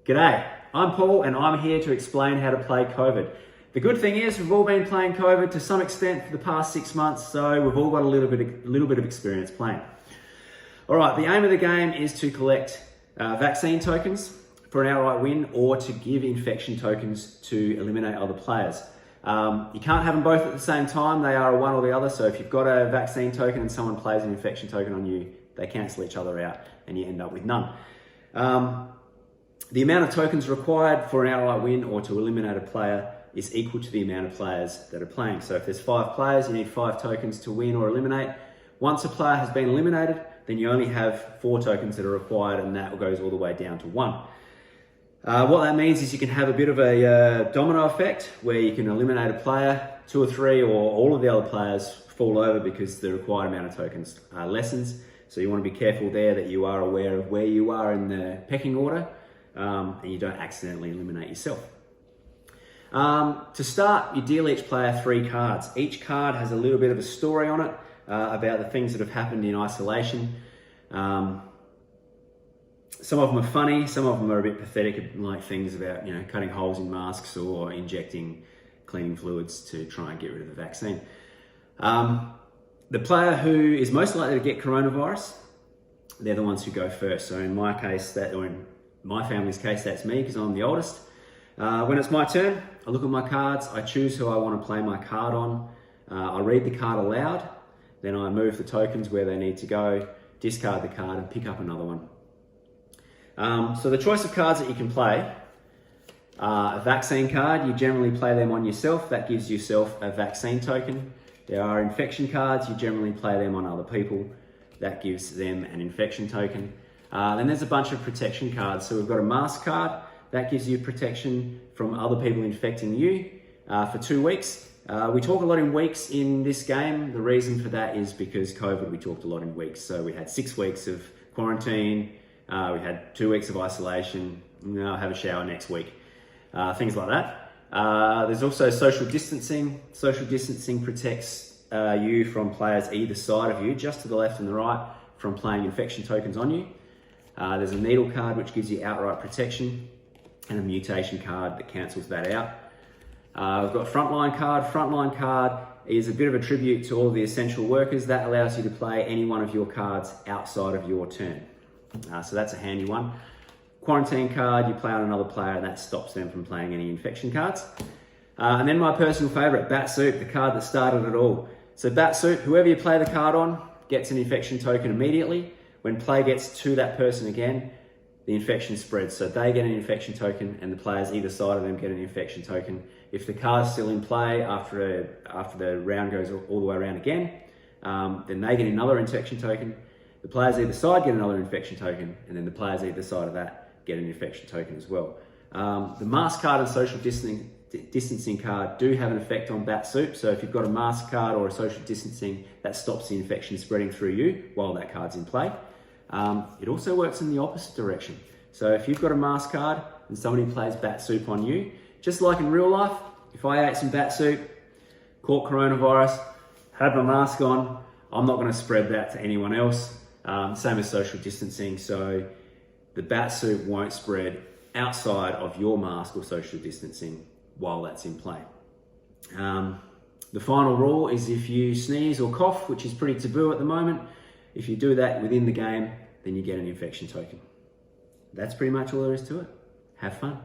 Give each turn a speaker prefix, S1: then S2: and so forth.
S1: G'day, I'm Paul and I'm here to explain how to play COVID. The good thing is we've all been playing COVID to some extent for the past 6 months, so we've all got a little bit of experience playing. All right, the aim of the game is to collect vaccine tokens for an outright win or to give infection tokens to eliminate other players. You can't have them both at the same time, they are one or the other, so if you've got a vaccine token and someone plays an infection token on you, they cancel each other out and you end up with none. The amount of tokens required for an outright win or to eliminate a player is equal to the amount of players that are playing. So if there's 5 players, you need 5 tokens to win or eliminate. Once a player has been eliminated, then you only have 4 tokens that are required, and that goes all the way down to 1. What that means is you can have a bit of a domino effect where you can eliminate a player, 2 or 3, or all of the other players fall over because the required amount of tokens lessens. So you want to be careful there that you are aware of where you are in the pecking order, and you don't accidentally eliminate yourself. To start, you deal each player 3 cards. Each card has a little bit of a story on it about the things that have happened in isolation. Some of them are funny, some of them are a bit pathetic, like things about cutting holes in masks or injecting cleaning fluids to try and get rid of the vaccine. The player who is most likely to get coronavirus, they're the ones who go first. So in my case, or in my family's case, that's me because I'm the oldest. When it's my turn, I look at my cards, I choose who I want to play my card on, I read the card aloud, then I move the tokens where they need to go, discard the card and pick up another one. So the choice of cards that you can play, a vaccine card, you generally play them on yourself, that gives yourself a vaccine token. There are infection cards, you generally play them on other people, that gives them an infection token. Then there's a bunch of protection cards. So we've got a mask card, that gives you protection from other people infecting you for 2 weeks. We talk a lot in weeks in this game. The reason for that is because COVID, we talked a lot in weeks. So we had 6 weeks of quarantine, we had 2 weeks of isolation, I'll have a shower next week, things like that. There's also social distancing. Social distancing protects you from players either side of you, just to the left and the right, from playing infection tokens on you. There's a needle card which gives you outright protection, and a mutation card that cancels that out. We've got frontline card. Frontline card is a bit of a tribute to all the essential workers. That allows you to play any one of your cards outside of your turn. So that's a handy one. Quarantine card, you play on another player and that stops them from playing any infection cards. And then my personal favorite, Bat Soup, the card that started it all. So Bat Soup, whoever you play the card on gets an infection token immediately. When play gets to that person again, the infection spreads. So they get an infection token and the players either side of them get an infection token. If the card's still in play after the round goes all the way around again, then they get another infection token. The players either side get another infection token, and then the players either side of that get an infection token as well. The mask card and social distancing card do have an effect on Bat Soup. So if you've got a mask card or a social distancing, that stops the infection spreading through you while that card's in play. It also works in the opposite direction. So if you've got a mask card and somebody plays Bat Soup on you, just like in real life, if I ate some Bat Soup, caught coronavirus, had my mask on, I'm not going to spread that to anyone else. Same as social distancing. So the Bat Soup won't spread outside of your mask or social distancing while that's in play. The final rule is if you sneeze or cough, which is pretty taboo at the moment, if you do that within the game, then you get an infection token. That's pretty much all there is to it. Have fun.